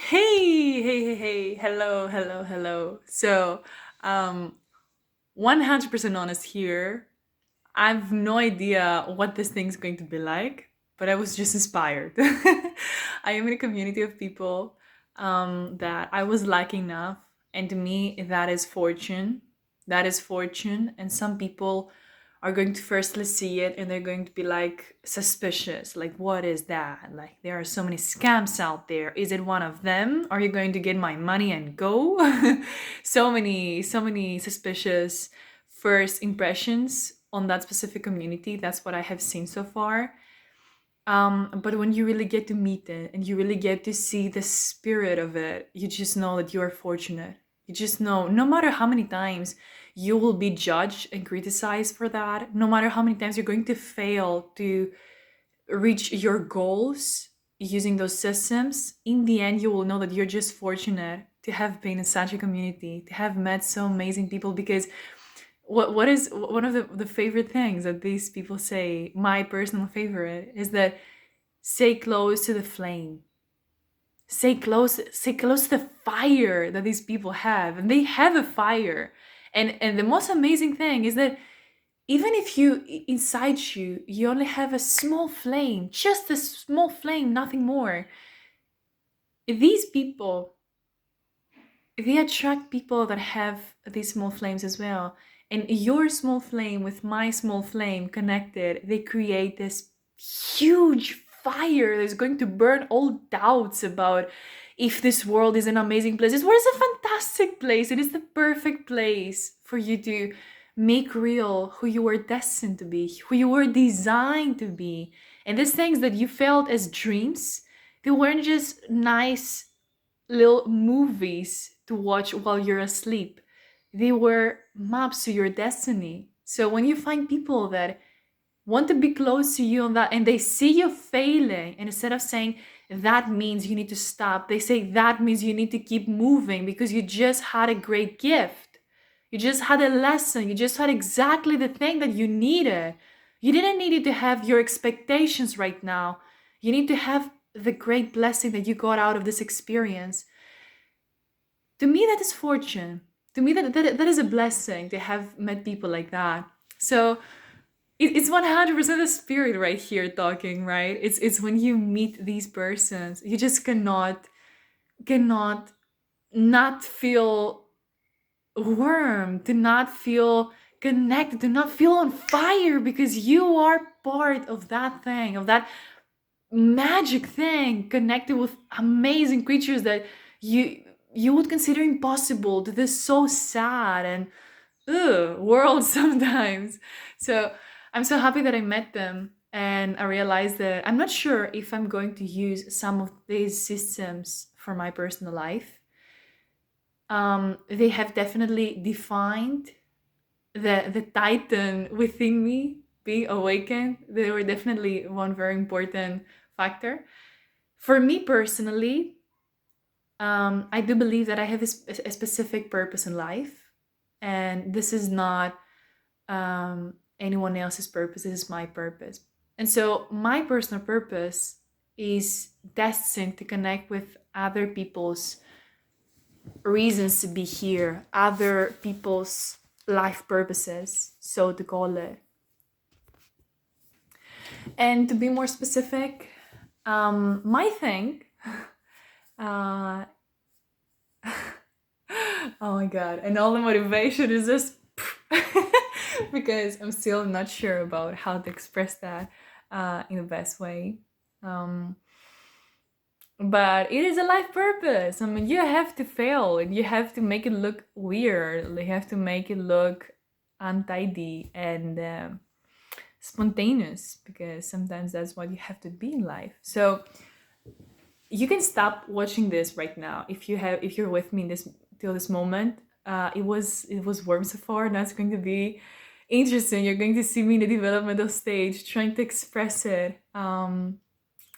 Hey, hello, hello, hello. Um, 100% honest here. I have no idea what this thing's going to be like, but I was just inspired. I am in a community of people that I was lacking enough, and to me, that is fortune. That is fortune, and some people are going to firstly see it and they're going to be like suspicious, like what is that, like there are so many scams out there, is it one of them, are you going to get my money and go? So many suspicious first impressions on that specific community. That's what I have seen so far. But when you really get to meet it and you really get to see the spirit of it, you just know that you are fortunate. You just know, no matter how many times you will be judged and criticized for that, no matter how many times you're going to fail to reach your goals using those systems, in the end, you will know that you're just fortunate to have been in such a community, to have met so amazing people. Because what is one of the favorite things that these people say, my personal favorite, is that stay close to the flame. Stay close to the fire that these people have. And they have a fire. And the most amazing thing is that even if you inside you only have a small flame, just a small flame, nothing more. These people, they attract people that have these small flames as well. And your small flame with my small flame connected, they create this huge fire that's going to burn all doubts about if this world is an amazing place. This world is a fantastic place. It is the perfect place for you to make real who you were destined to be, who you were designed to be. And these things that you felt as dreams, they weren't just nice little movies to watch while you're asleep. They were maps to your destiny. So when you find people that want to be close to you on that and they see you failing, and instead of saying that means you need to stop, they say that means you need to keep moving because you just had a great gift. You just had a lesson. You just had exactly the thing that you needed. You didn't need it to have your expectations right now. You need to have the great blessing that you got out of this experience. To me, that is fortune. To me, that is a blessing to have met people like that. So it's 100% the spirit right here talking, right? It's when you meet these persons, you just cannot not feel warm, to not feel connected, to not feel on fire because you are part of that thing, of that magic thing, connected with amazing creatures that you would consider impossible, to this so sad and world sometimes. So I'm so happy that I met them, and I realized that I'm not sure if I'm going to use some of these systems for my personal life. They have definitely defined the titan within me being awakened. They were definitely one very important factor. For me personally, I do believe that I have a specific purpose in life, and this is not anyone else's purpose. This is my purpose. And so, my personal purpose is destined to connect with other people's reasons to be here, other people's life purposes, so to call it. And to be more specific, my thing, uh, oh my god, and all the motivation is just because I'm still not sure about how to express that in the best way. Um, but it is a life purpose. I mean, you have to fail and you have to make it look weird. You have to make it look untidy and spontaneous, because sometimes that's what you have to be in life. So you can stop watching this right now if you're with me in this till this moment. It was warm so far. That's going to be interesting. You're going to see me in the developmental stage trying to express it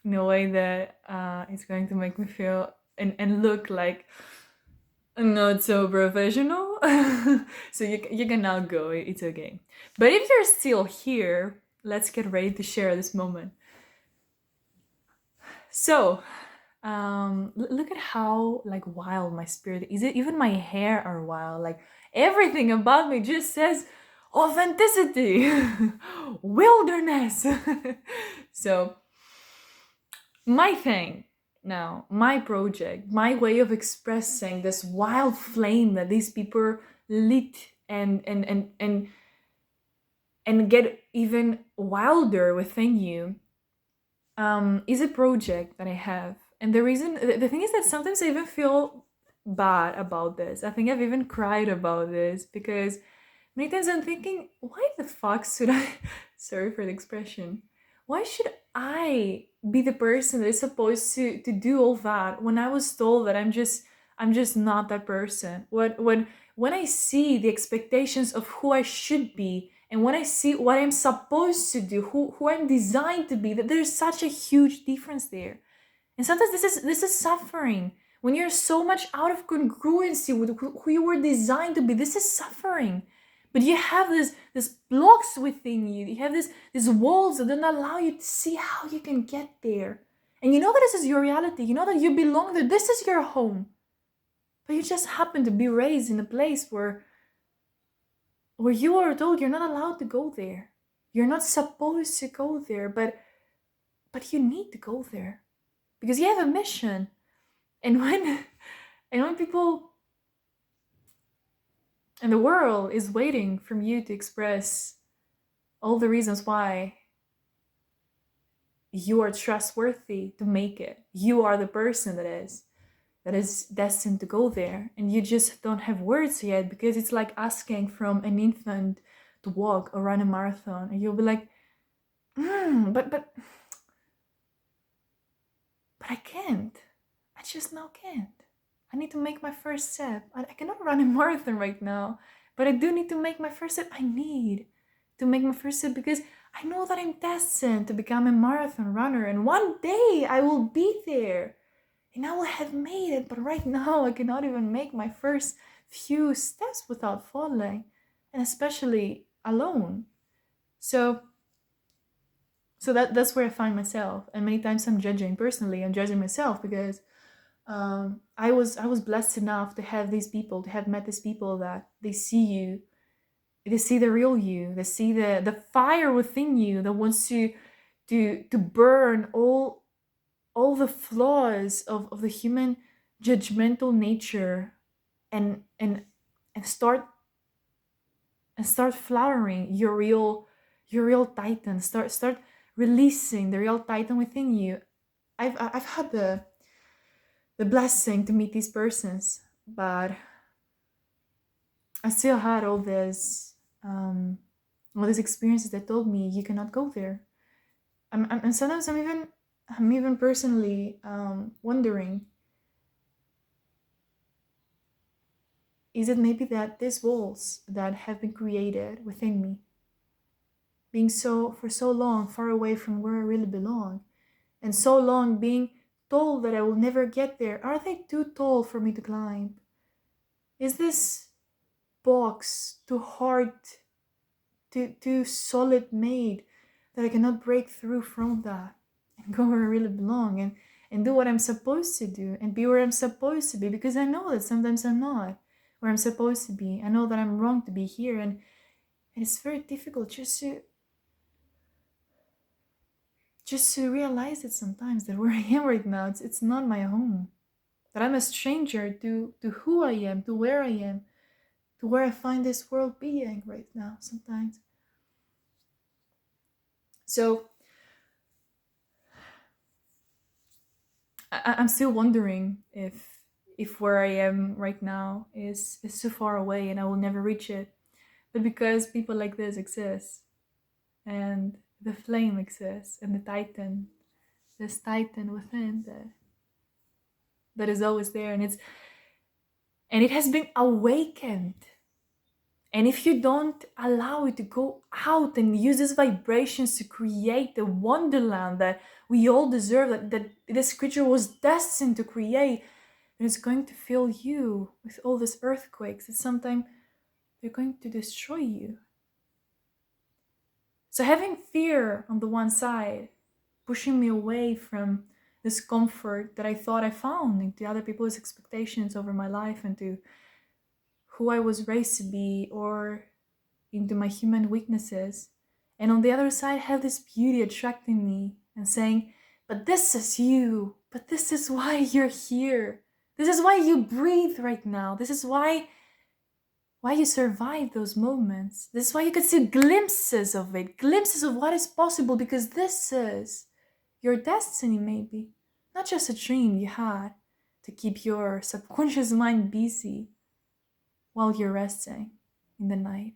in a way that it's going to make me feel and look like not so professional. So you can now go. It's okay. But if you're still here, let's get ready to share this moment. So look at how like wild my spirit is. It even my hair are wild. Like everything about me just says authenticity, wilderness. So my thing now, my project, my way of expressing this wild flame that these people lit and get even wilder within you, is a project that I have. And the reason, the thing is that sometimes I even feel bad about this. I think I've even cried about this because many times I'm thinking, why the fuck should I, sorry for the expression, why should I be the person that is supposed to do all that when I was told that I'm just not that person. When I see the expectations of who I should be, and when I see what I'm supposed to do, who I'm designed to be, that there's such a huge difference there. And sometimes this is suffering. When you're so much out of congruency with who you were designed to be, this is suffering. But you have this blocks within you. You have these walls that don't allow you to see how you can get there. And you know that this is your reality. You know that you belong there. This is your home. But you just happen to be raised in a place where you are told you're not allowed to go there. You're not supposed to go there, but you need to go there because you have a mission. And when people and the world is waiting from you to express all the reasons why you are trustworthy to make it, you are the person that is destined to go there, and you just don't have words yet because it's like asking from an infant to walk or run a marathon, and you'll be like, but I can't. I just now can't. I need to make my first step. I cannot run a marathon right now, but I do need to make my first step. I need to make my first step because I know that I'm destined to become a marathon runner, and one day I will be there and I will have made it. But right now I cannot even make my first few steps without falling, and especially alone. So that's where I find myself, and many times I'm judging personally. I'm judging myself because I was blessed enough to have these people, to have met these people that they see you, they see the real you, they see the fire within you that wants to burn all the flaws of the human judgmental nature and start flowering your real titan. Start releasing the real titan within you. I've had the blessing to meet these persons, but I still had all these experiences that told me you cannot go there. And sometimes I'm even personally wondering, is it maybe that these walls that have been created within me, being for so long far away from where I really belong, and so long being told that I will never get there, are they too tall for me to climb? Is this box too hard, too solid made, that I cannot break through from that and go where I really belong and do what I'm supposed to do and be where I'm supposed to be? Because I know that sometimes I'm not where I'm supposed to be. I know that I'm wrong to be here, and it's very difficult just to realize it sometimes, that where I am right now, it's not my home. That I'm a stranger to who I am, to where I am, to where I find this world being right now sometimes. So I'm still wondering if where I am right now is too far away and I will never reach it. But because people like this exist, and the flame exists, and this titan within that is always there, and it has been awakened. And if you don't allow it to go out and use these vibrations to create the wonderland that we all deserve, that this creature was destined to create, then it's going to fill you with all these earthquakes that sometimes they're going to destroy you. So having fear on the one side, pushing me away from this comfort that I thought I found into other people's expectations over my life and to who I was raised to be, or into my human weaknesses. And on the other side, have this beauty attracting me and saying, but this is you. But this is why you're here. This is why you breathe right now. This is why you survive those moments. This is why you can see glimpses of it, glimpses of what is possible, because this is your destiny, maybe. Not just a dream you had to keep your subconscious mind busy while you're resting in the night,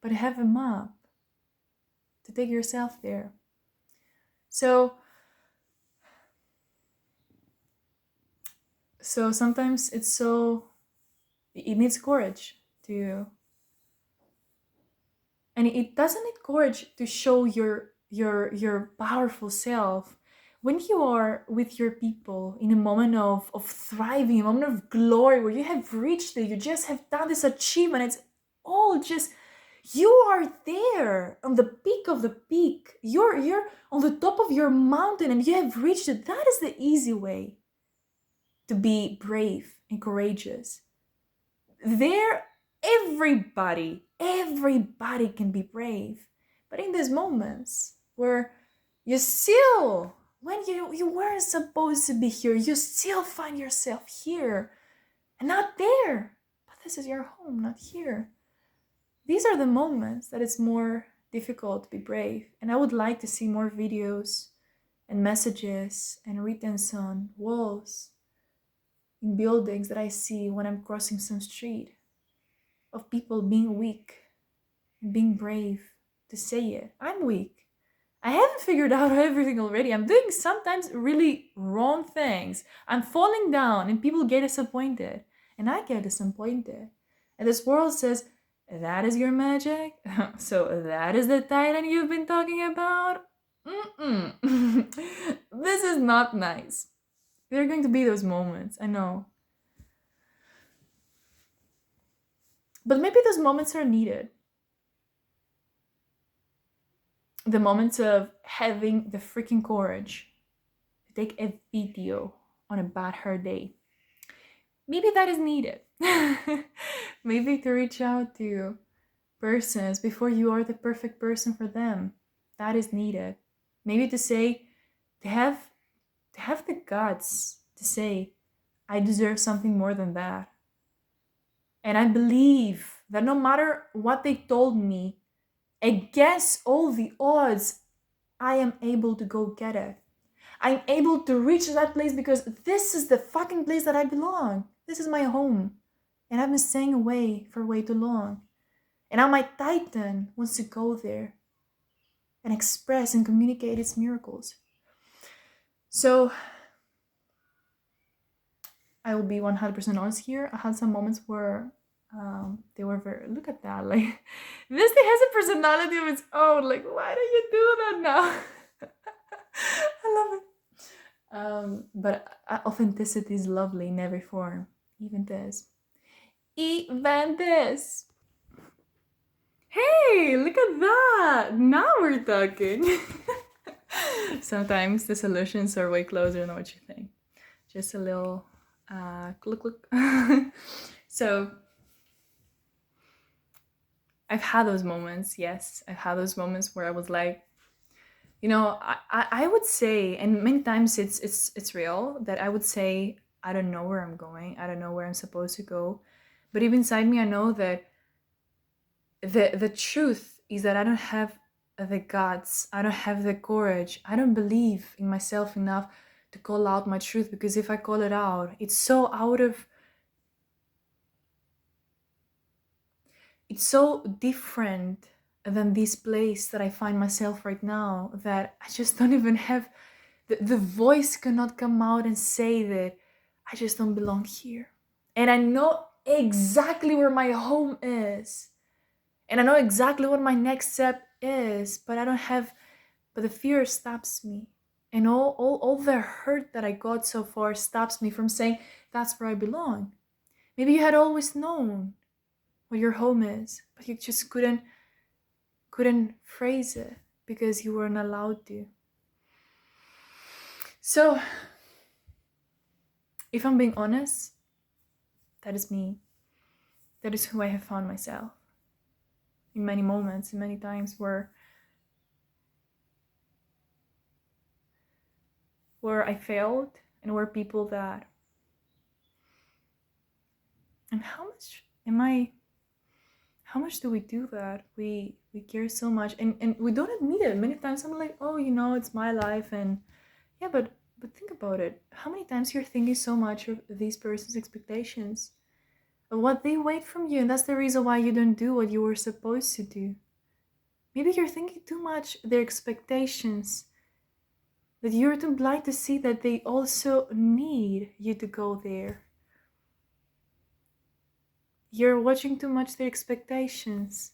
but have a map to take yourself there. So sometimes it needs courage to, and it doesn't need courage to show your powerful self. When you are with your people in a moment of thriving, a moment of glory, where you have reached it, you just have done this achievement, it's all just, you are there on the peak of the peak. You're on the top of your mountain and you have reached it. That is the easy way to be brave and courageous. There, everybody can be brave. But in these moments where you still, when you weren't supposed to be here, you still find yourself here and not there. But this is your home, not here. These are the moments that it's more difficult to be brave. And I would like to see more videos and messages and written on walls in buildings that I see when I'm crossing some street, of people being weak and being brave to say it. I'm weak. I haven't figured out everything already. I'm doing sometimes really wrong things. I'm falling down and people get disappointed. And I get disappointed. And this world says, that is your magic? So that is the Titan you've been talking about? This is not nice. There are going to be those moments, I know. But maybe those moments are needed. The moments of having the freaking courage to take a video on a bad hair day. Maybe that is needed. Maybe to reach out to persons before you are the perfect person for them. That is needed. Maybe to say, to have the guts to say, I deserve something more than that. And I believe that no matter what they told me, against all the odds, I am able to go get it. I'm able to reach that place because this is the fucking place that I belong. This is my home. And I've been staying away for way too long. And now my Titan wants to go there and express and communicate its miracles. So I will be 100% honest here. I had some moments where they were very, look at that, like, this thing has a personality of its own. Like, why do you do that now? I love it. But authenticity is lovely in every form. Even this. Even this. Hey, look at that. Now we're talking. Sometimes the solutions are way closer than what you think. Just a little look. So I've had those moments. Yes, I've had those moments where I was like, you know, I would say, and many times it's real, that I would say, I don't know where I'm going. I don't know where I'm supposed to go. But even inside me, I know that the truth is that I don't have the guts. I don't have the courage. I don't believe in myself enough to call out my truth, because if I call it out, it's so different than this place that I find myself right now, that I just don't even have the voice cannot come out and say that I just don't belong here. And I know exactly where my home is, and I know exactly what my next step is, but the fear stops me. And all the hurt that I got so far stops me from saying that's where I belong. Maybe you had always known what your home is, but you just couldn't phrase it because you weren't allowed to. So, if I'm being honest, that is me. That is who I have found myself. In many moments, in many times where I failed and where people that, and how much do we do that? We care so much, and we don't admit it. Many times I'm like, oh, it's my life, and yeah, but think about it. How many times you're thinking so much of these person's expectations, of what they wait from you, and that's the reason why you don't do what you were supposed to do. Maybe you're thinking too much their expectations, that you're too blind to see that they also need you to go there. You're watching too much their expectations,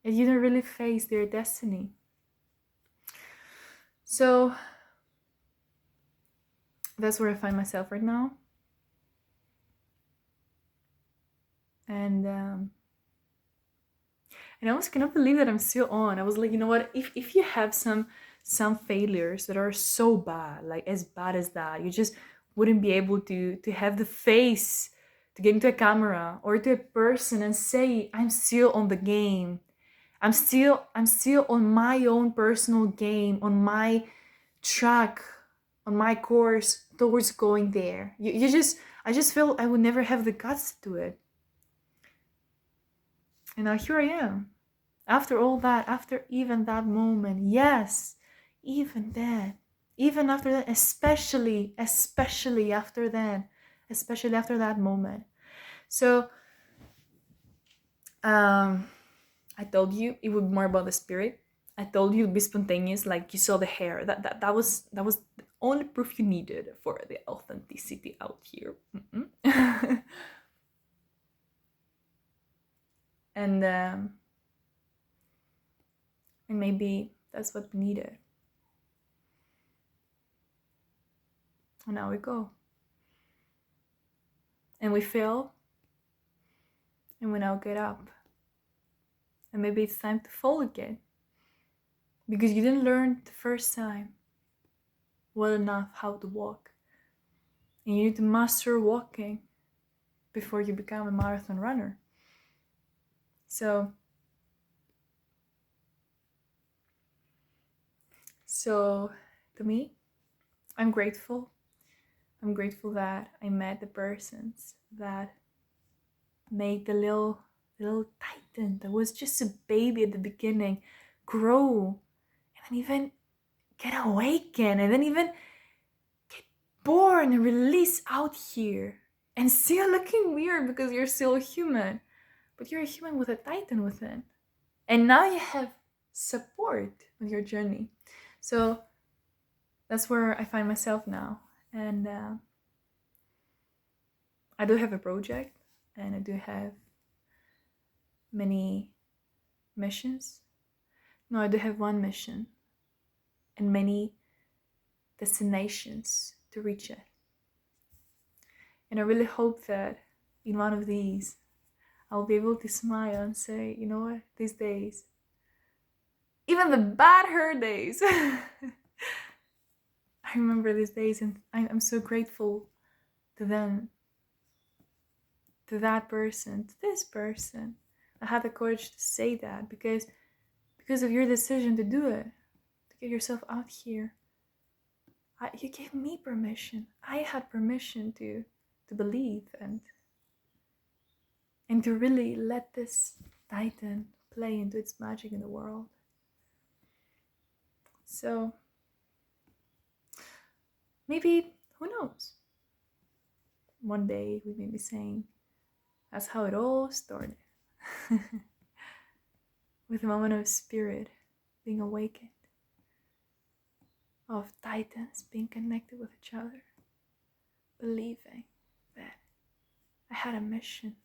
and you don't really face their destiny. So that's where I find myself right now. And I almost cannot believe that I'm still on. I was like, you know what? If you have some failures that are so bad, like as bad as that, you just wouldn't be able to have the face to get into a camera or to a person and say, I'm still on the game. I'm still on my own personal game, on my track, on my course towards going there. I just feel I would never have the guts to do it. And now here I am. After all that, after even that moment, yes, even then, even after that, especially after then, especially after that moment. So, I told you it would be more about the spirit. I told you it'd be spontaneous, like you saw the hair. That was the only proof you needed for the authenticity out here. and um, and maybe that's what we needed. And now we go. And we fail, and we now get up. And maybe it's time to fall again. Because you didn't learn the first time well enough how to walk. And you need to master walking before you become a marathon runner. So to me, I'm grateful. I'm grateful that I met the persons that made the little titan that was just a baby at the beginning grow, and then even get awakened, and then even get born and released out here, and still looking weird because you're still a human, but you're a human with a titan within, and now you have support on your journey. So that's where I find myself now, and I do have a project, and I do have many missions. No, I do have one mission and many destinations to reach it. And I really hope that in one of these, I'll be able to smile and say, you know what, these days, even the bad hair days, I remember these days, and I'm so grateful to them, to that person, to this person. I had the courage to say that because of your decision to do it, to get yourself out here. You gave me permission. I had permission to believe and to really let this titan play into its magic in the world. So maybe, who knows, one day we may be saying that's how it all started. With a moment of spirit being awakened, of titans being connected with each other, believing that I had a mission,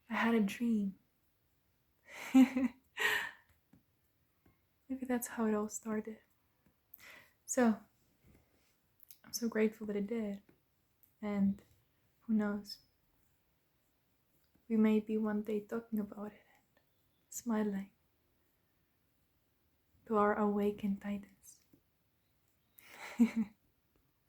I had a dream. Maybe that's how it all started. So I'm so grateful that it did. And who knows, we may be one day talking about it and smiling to our awakened titans.